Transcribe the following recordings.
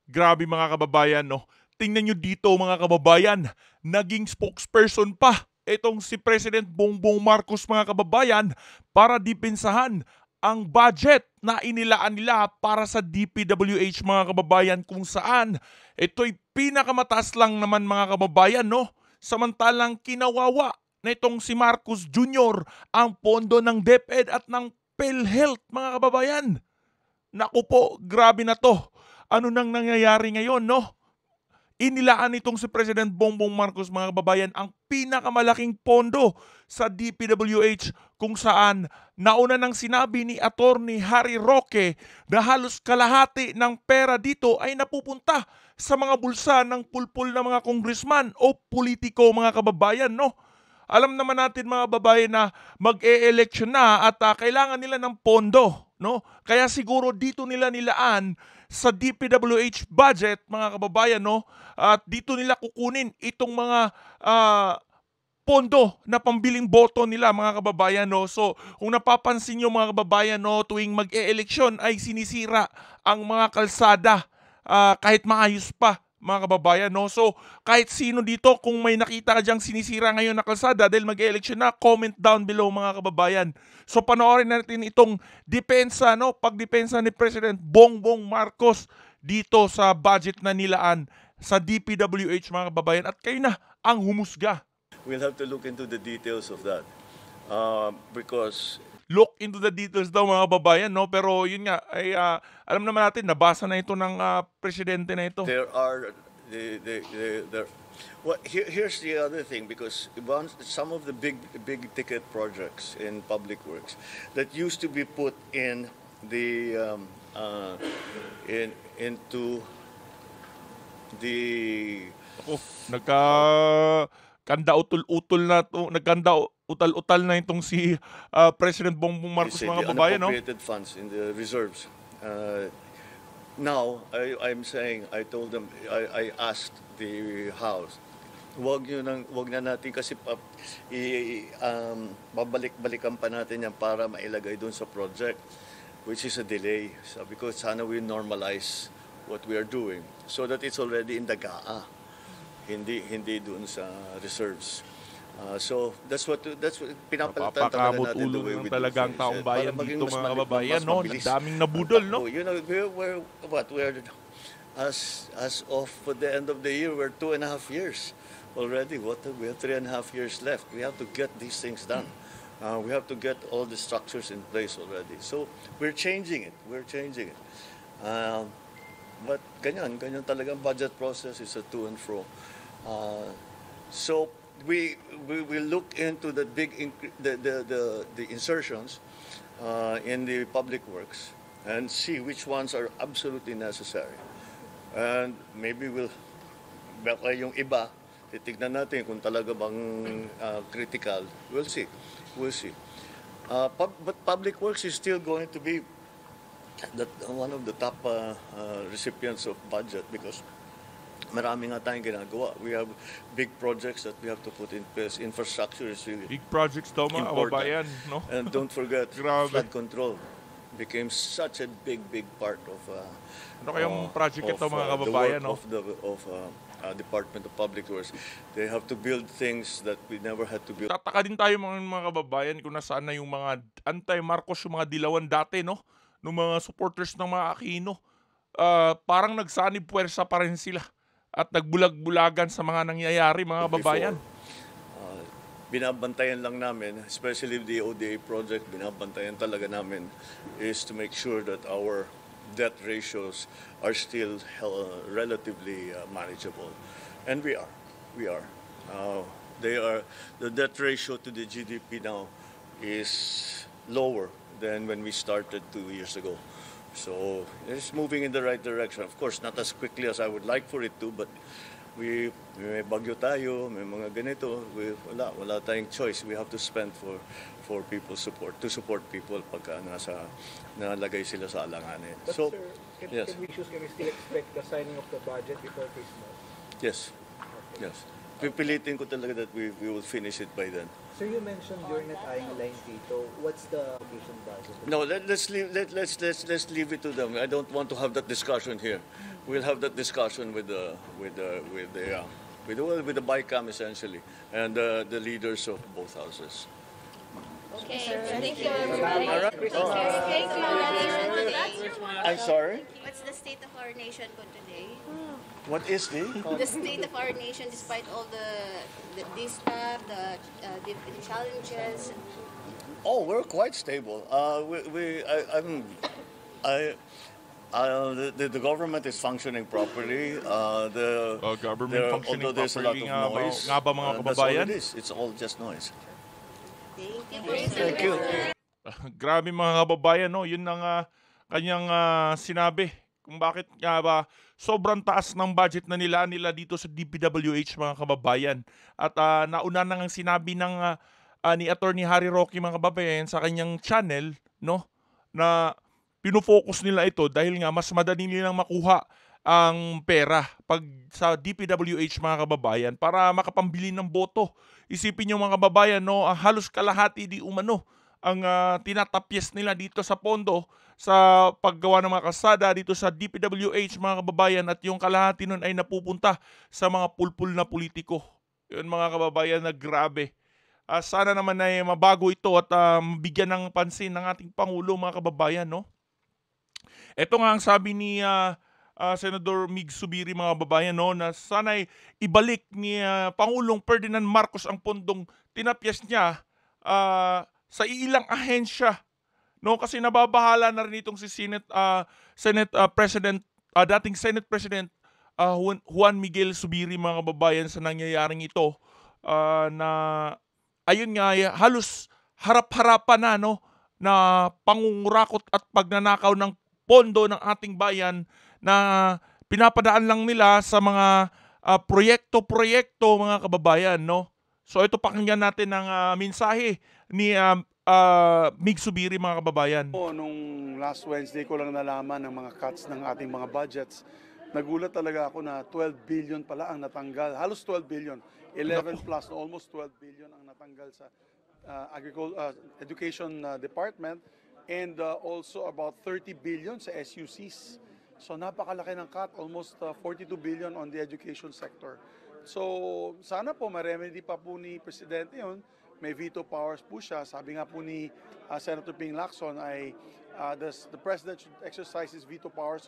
Grabe mga kababayan, no? Tingnan nyo dito mga kababayan, naging spokesperson pa itong si President Bongbong Marcos mga kababayan para dipensahan ang budget na inilaan nila para sa DPWH mga kababayan kung saan ito'y pinakamataas lang naman mga kababayan, no? Samantalang kinawawa na itong si Marcos Jr. ang pondo ng DepEd at ng PhilHealth mga kababayan. Naku po, grabe na to. Ano nang nangyayari ngayon, no? Inilaan nitong si President Bongbong Marcos mga kababayan ang pinakamalaking pondo sa DPWH kung saan nauna nang sinabi ni Attorney Harry Roque na halos kalahati ng pera dito ay napupunta sa mga bulsa ng pulpul na mga congressman o politiko mga kababayan, no? Alam naman natin mga babae na mag-e-election na at kailangan nila ng pondo, no? Kaya siguro dito nila nilaan sa DPWH budget mga kababayan, no? At dito nila kukunin itong mga pondo na pambiling boto nila mga kababayan, no? So kung napapansin nyo mga kababayan, no, tuwing mag-e-election ay sinisira ang mga kalsada kahit maayos pa mga kababayan, no? So kahit sino dito, kung may nakita ka dyang sinisira ngayon na kalsada dahil mag-election na, comment down below mga kababayan. So panoorin natin itong depensa, no, pagdepensa ni President Bongbong Marcos dito sa budget na nilaan sa DPWH mga kababayan, at kayo na ang humusga. We'll have to look into the details of that because Look into the details daw mga kababayan, no? Pero yun nga, ay alam naman natin, nabasa na ito ng presidente na ito. there are well, here's the other thing, because some of the big ticket projects in public works that used to be put in the into the Ako, nagkanda utol-utol na to, nagkanda utal-utal na itong si President Bongbong Marcos the mga kababayan, no? unappropriated funds in the reserves. Now, I'm saying, I told them, I asked the House, wag na natin kasi babalik-balikan pa natin yan para mailagay doon sa project, which is a delay. Sabi ko, sana we normalize what we are doing so that it's already in the GAA, hindi doon sa reserves. So that's what pinapalitan talaga natin the way we do talagang things. taong bayan Para maging dito mas mga kababayan, mas no? mabilis. Daming nabudol, no? You know, we're as of the end of the year, we're 2.5 years already. We have 3.5 years left. We have to get these things done. We have to get all the structures in place already. So we're changing it. But ganyan talagang budget process is a to and fro. So we will look into the the insertions in the public works and see which ones are absolutely necessary. And maybe baka yung iba, titignan natin kung talaga bang critical. We'll see. But public works is still going to be one of the top recipients of budget because marami nga tayong ginagawa. We have big projects that we have to put in place. Infrastructure is really Big projects daw mga kababayan, no? And don't forget, Grabe. flood control became such a big part of Ano kayong project ito mga kababayan, no? the work of Department of Public Works. They have to build things that we never had to build. Tataka din tayo mga kababayan kung nasaan na yung mga anti-Marcos, yung mga dilawan dati, no? Nung mga supporters ng mga Aquino. Parang nagsanib puwersa pa rin sila at nagbulag-bulagan sa mga nangyayari mga kababayan. Binabantayan lang namin, especially the ODA project, binabantayan talaga namin is to make sure that our debt ratios are still relatively manageable. And we are. The debt ratio to the GDP now is lower than when we started 2 years ago. So it's moving in the right direction. Of course, not as quickly as I would like for it to, but may bagyo tayo, may mga ganito, wala tayong choice. We have to spend for people's support, to support people pagka nalagay sila sa alanganin. But So, sir, can yes. we still expect the signing of the budget before Christmas? Yes. Pipilitin ko talaga that we will finish it by then. Sir, you mentioned you're not eyeing a line veto. What's the education budget? No, let's leave it to them. I don't want to have that discussion here. We'll have that discussion with the BICAM essentially and the leaders of both houses. Okay, thank you everybody. Thank you. I'm sorry. What's the state of our nation for today? What is the? The state of our nation, despite all the stuff, the challenges. Oh, we're quite stable. The government is functioning properly. The Government functioning although there's a lot properly of noise, nga ba mga that's all kababayan? it is. It's all just noise. Thank you. Thank you. Grabe mga kababayan, no? Yun ang kanyang sinabi kung bakit nga ba sobrang taas ng budget na nila dito sa DPWH mga kababayan. At nauna na ngang sinabi ng ni Attorney Harry Roque mga kababayan sa kanyang channel, no, na pinofocus nila ito dahil nga mas madali nilang makuha ang pera pag sa DPWH mga kababayan para makapambili ng boto. Isipin niyo mga kababayan, no, halos kalahati di umano ang tinatapyes nila dito sa pondo sa paggawa ng mga kalsada dito sa DPWH mga kababayan, at yung kalahati nun ay napupunta sa mga pulpul na politiko. Yun mga kababayan, na grabe. Sana naman ay mabago ito at mabigyan ng pansin ng ating Pangulo mga kababayan, no? Ito nga ang sabi ni Senador Mig Zubiri mga kababayan, no, na sana'y ibalik ni Pangulong Ferdinand Marcos ang pondong tinapyas niya sa ilang ahensya, no, kasi nababahala na rin itong si dating Senate President Juan Miguel Zubiri mga kababayan sa nangyayaring ito, na ayun nga halos harap-harapan na, no, na pangungurakot at pagnanakaw ng pondo ng ating bayan na pinapadaan lang nila sa mga proyekto mga kababayan, no. So ito, pakinggan natin ang mensahe ni Mig Zubiri mga kababayan. Nung last Wednesday ko lang nalaman ng mga cuts ng ating mga budgets. Nagulat talaga ako na 12 billion pala ang natanggal. Halos 12 billion. 11 plus, almost 12 billion ang natanggal sa Education Department, and also about 30 billion sa SUCs. So napakalaki ng cut, almost 42 billion on the education sector. So sana po ma-remedy pa po ni Presidente yun. May veto powers po siya. Sabi nga po ni Senator Ping Lacson ay the President should exercise his veto powers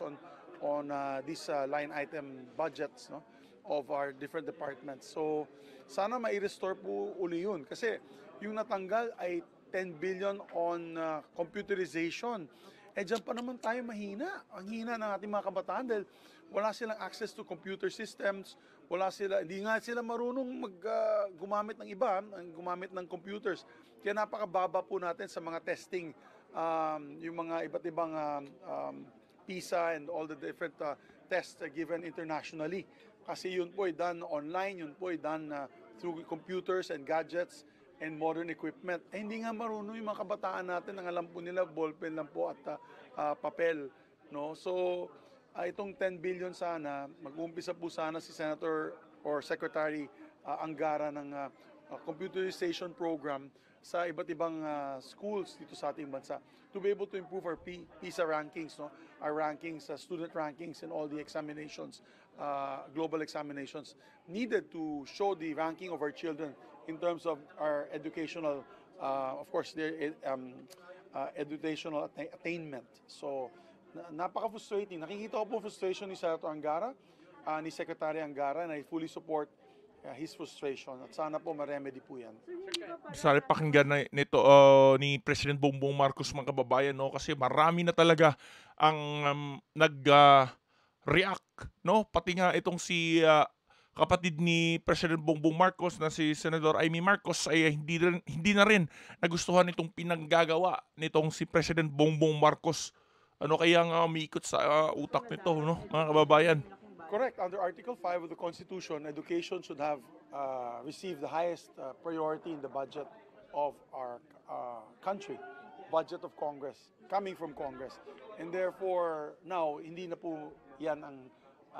on these line item budgets, no, of our different departments. So sana mai-restore po uli yun. Kasi yung natanggal ay 10 billion on computerization. Diyan pa naman tayo mahina. Ang hina ng ating mga kabataan dahil wala silang access to computer systems, hindi nga sila marunong gumamit ng iba, gumamit ng computers. Kaya napakababa po natin sa mga testing, yung mga iba't ibang PISA and all the different tests given internationally. Kasi yun po ay done online, yun po ay done through computers and gadgets and modern equipment. Hindi nga marunong yung mga kabataan natin, ang alam po nila ballpen lang po at papel, no? So itong 10 billion sana, mag-uumpisa po sana si Senator or Secretary Angara ng computerization program sa iba't ibang schools dito sa ating bansa to be able to improve our PISA rankings, no? Our rankings, student rankings and all the examinations, global examinations needed to show the ranking of our children in terms of our educational, of course, their educational attainment. So napaka-frustrating. Nakikita ko po frustration ni Senator Angara, ni Secretary Angara, and I fully support his frustration. At sana po ma-remedy po yan. Sana pakinggan nito ni President Bongbong Marcos mga kababayan, no, kasi marami na talaga ang nag-react, no, pati nga itong si kapatid ni President Bongbong Marcos na si Senador Amy Marcos ay hindi na rin nagustuhan itong pinaggagawa nitong si President Bongbong Marcos. Ano kaya nga umiikot sa utak nito, no, mga kababayan? Correct. Under Article 5 of the Constitution, education should have received the highest priority in the budget of our country, budget of Congress, coming from Congress. And therefore, now, hindi na po yan ang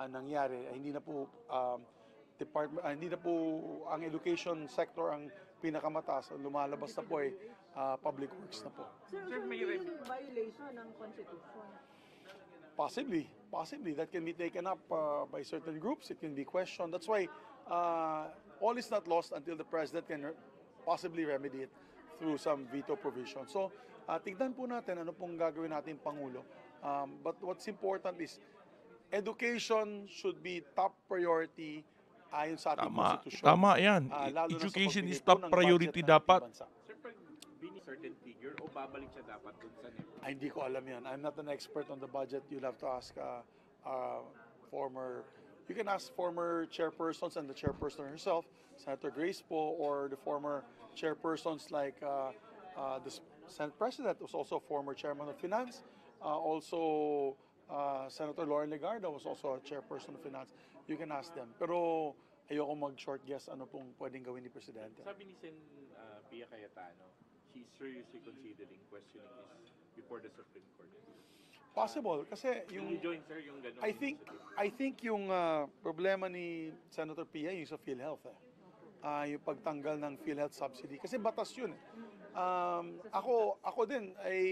nangyari. Hindi na po ang education sector ang pinakamataas, lumalabas na po ay public works na po. Sir, may violation ng Constitution. Possibly. That can be taken up by certain groups. It can be questioned. That's why all is not lost until the President can possibly remedy it through some veto provision. So, tignan po natin ano pong gagawin natin Pangulo. But what's important is education should be top priority ayon sa ating konstitusyon. Tama yan. Lalo na sa Education is pagbigay po top ng priority budget ng ating dapat. bansa. Sir, pag certain figure o babalik siya dapat dun sa NEP? Ay, hindi ko alam yan. I'm not an expert on the budget. You'll have to ask you can ask former chairpersons and the chairperson herself, Senator Grace Poe, or the former chairpersons like the Senate President was also a former chairman of Finance. Senator Lauren Legarda was also a chairperson of Finance. You can ask them. Pero ayoko mag-short guess ano pong pwedeng gawin ni Presidente. Sabi ni Sen. Pia Cayetano, he's seriously considering questioning this before the Supreme Court. Possible kasi Will you join, sir, yung ganun? I think yung problema ni Senator Pia yung sa PhilHealth yung pagtanggal ng PhilHealth subsidy kasi batas yun ako din ay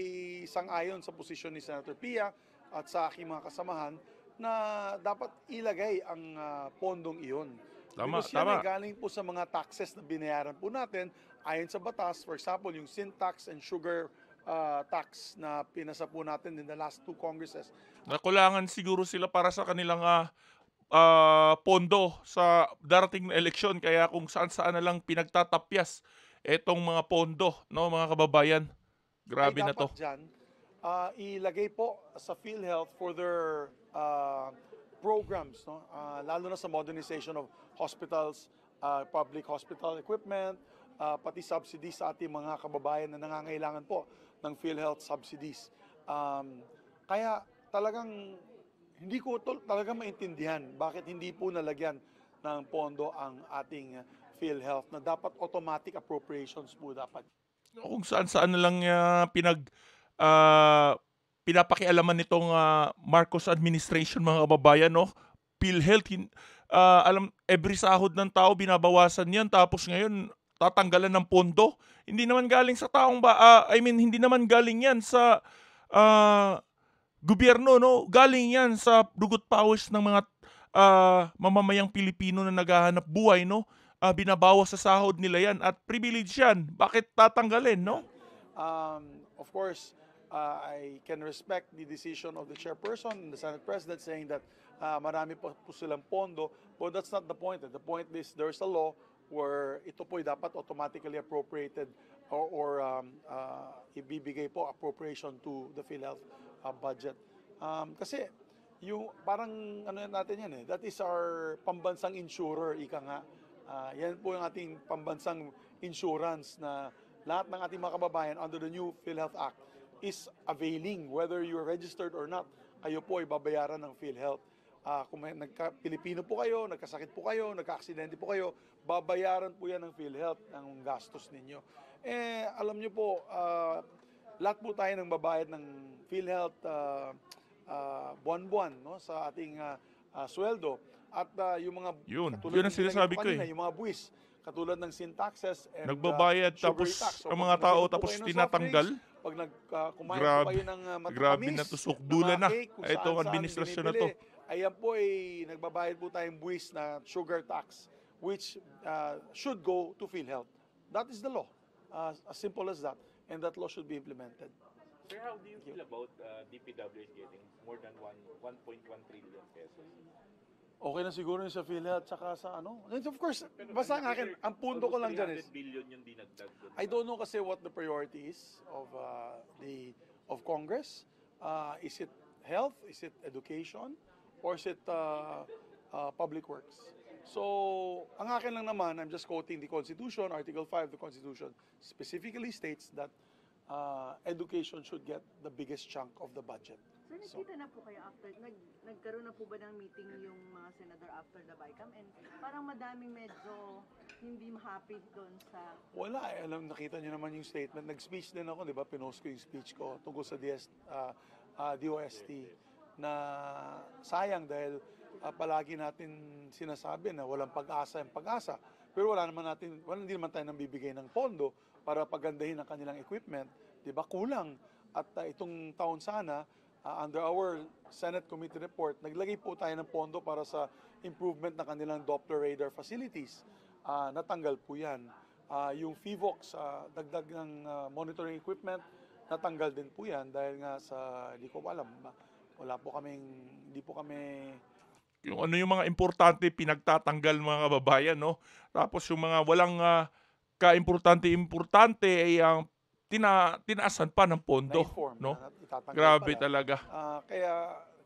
sang-ayon sa posisyon ni Senator Pia at sa aking mga kasamahan na dapat ilagay ang pondong iyon. Because yan ay galing po sa mga taxes na binayaran po natin ayon sa batas. For example, yung sin tax and sugar tax na pinasa po natin in the last 2 Congresses. Nakulangan siguro sila para sa kanilang pondo sa darating na eleksyon. Kaya kung saan-saan na lang pinagtatapyas etong mga pondo, no, mga kababayan. Grabe na to. Dyan, ilagay po sa PhilHealth for their programs, no? Lalo na sa modernization of hospitals, public hospital equipment, pati subsidies sa ating mga kababayan na nangangailangan po ng PhilHealth subsidies. Kaya talagang hindi ko talaga maintindihan bakit hindi po nalagyan ng pondo ang ating PhilHealth na dapat automatic appropriations po dapat. Kung saan-saan na lang pinapakialaman nitong Marcos administration, mga kababayan, no? PhilHealth, every sahod ng tao binabawasan yan, tapos ngayon tatanggalan ng pondo. Hindi naman galing sa taong hindi naman galing yan sa gobyerno, no? Galing yan sa dugot pawis ng mga mamamayang Pilipino na naghahanap buhay, no? Binabawas sa sahod nila yan at privilege yan. Bakit tatanggalin, no? Of course, I can respect the decision of the chairperson and the Senate President saying that marami po silang pondo, but that's not the point. The point is there's a law where ito po dapat automatically appropriated or ibibigay po appropriation to the PhilHealth budget. Kasi yung parang natin yan that is our pambansang insurer, ika nga. Yan po yung ating pambansang insurance na lahat ng ating mga kababayan under the new PhilHealth Act is availing, whether you're registered or not, kayo po ay babayaran ng PhilHealth. Kung Pilipino po kayo, nagkasakit po kayo, nagka-aksidente po kayo, babayaran po yan ng PhilHealth ng gastos ninyo. Alam nyo po, lahat po tayo ng babayad ng PhilHealth buwan-buwan, no, sa ating sweldo. At yung mga yun ang sinasabi ko yung mga buwis, katulad ng sin taxes and nagbabayad tapos ang mga tao tapos tinatanggal. Pag kumain po kayo ng matamis, grabe na tusok dula na itong administrasyon na to. Ayan po ay nagbabayad po tayong buwis na sugar tax which should go to PhilHealth. That is the law. As simple as that. And that law should be implemented. Sir, how do you feel about DPWH getting more than 1.1 trillion pesos? Okay na siguro yung sa PhilHealth tsaka sa ano. And of course, basta ang akin, ang punto ko lang dyan is, billion yung dinagdag doon. I don't know kasi what the priority is of Congress. Is it health? Is it education? Or is it public works? So, ang akin lang naman, I'm just quoting the Constitution, Article 5 of the Constitution, specifically states that education should get the biggest chunk of the budget. So, nakita na po kayo after, nagkaroon na po ba ng meeting yung mga senador after the BICAM? And parang madaming medyo hindi happy doon sa... Wala nakita nyo naman yung statement. Nag-speech din ako, di ba? Pinost ko yung speech ko tungkol sa DOST na sayang dahil palagi natin sinasabi na walang pag-asa yung pag-asa. Pero hindi naman tayo nambibigay ng pondo para pagandahin ang kanilang equipment. Diba? Kulang. At itong taon sana, under our Senate Committee report, naglagay po tayo ng pondo para sa improvement ng kanilang Doppler radar facilities. Natanggal po yan. Yung FIVOX, dagdag ng monitoring equipment, natanggal din po yan dahil nga hindi ko alam, hindi po kami Yung ano yung mga importante pinagtatanggal mga kababayan, no? Tapos yung mga walang kaimportante-importante ay ang tinaasan pa ng pondo, na-inform no? na itatanggal Grabe pala. talaga. Kaya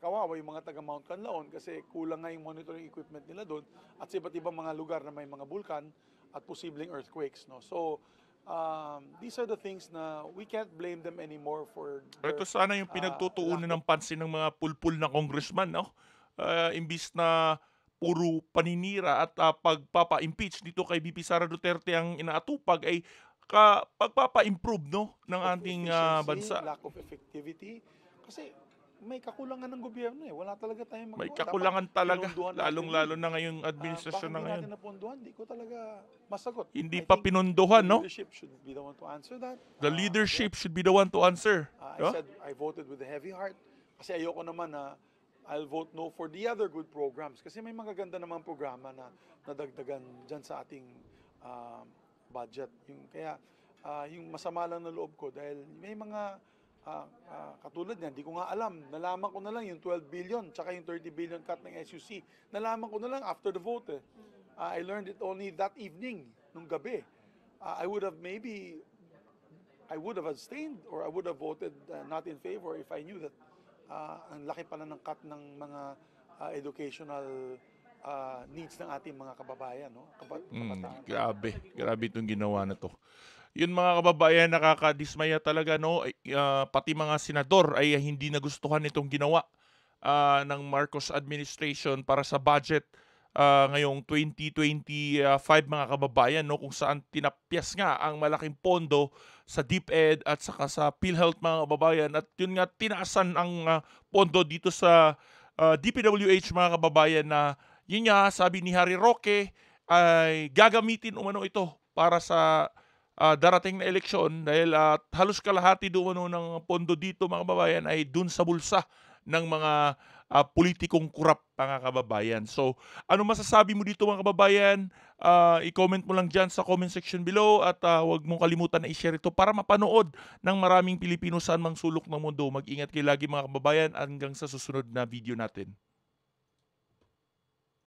kawawa yung mga taga Mount Canlaon kasi kulang nga yung monitoring equipment nila doon at sa iba't ibang mga lugar na may mga bulkan at posibleng earthquakes, no? So these are the things na we can't blame them anymore for Ito sana yung pinagtutuunan ng pansin ng mga pulpul na congressman, no? Imbis na puro paninira at pagpapa-impeach dito kay VP Sara Duterte ang inaatupag ay pagpapa-improve, no, ng ating efficiency, bansa. lack of effectivity. Kasi may kakulangan ng gobyerno eh. Wala talaga tayong magawa. May kakulangan talaga, pinondohan natin lalong-lalo yun. na ngayong administrasyon na Bakit ngayon. hindi natin napondohan? Di ko talaga masagot. Hindi I pa think pinondohan, the no? leadership should be the one to answer that. The leadership should be the one to answer. I no? said I voted with a heavy heart kasi ayoko naman na I'll vote no for the other good programs kasi may magaganda namang programa na nadagdagan dyan sa ating budget. Kaya yung masama lang na loob ko dahil may mga katulad niyan, di ko nga alam. Nalaman ko na lang yung 12 billion tsaka yung 30 billion cut ng SUC. Nalaman ko na lang after the vote. I learned it only that evening, nung gabi. I would have abstained or I would have voted not in favor if I knew that ang laki pala ng cut ng mga educational needs ng ating mga kababayan, no? Kabataan. Grabe itong ginawa na to. Yun mga kababayan, nakakadismaya talaga, no? Pati mga senador ay hindi nagustuhan itong ginawa ng Marcos administration para sa budget ngayong 2025 mga kababayan, no, kung saan tinapyas nga ang malaking pondo sa DepEd at saka sa PhilHealth mga kababayan at yun nga tinaasan ang pondo dito sa DPWH mga kababayan na yun nga sabi ni Harry Roque ay gagamitin umano ito para sa darating na eleksyon dahil halos kalahati doon ng pondo dito mga kababayan ay dun sa bulsa ng mga politikong kurap mga kababayan. So, ano masasabi mo dito mga kababayan? I-comment mo lang dyan sa comment section below at huwag mong kalimutan na i-share ito para mapanood ng maraming Pilipino saan mang sulok ng mundo. Mag-ingat kayo lagi mga kababayan hanggang sa susunod na video natin.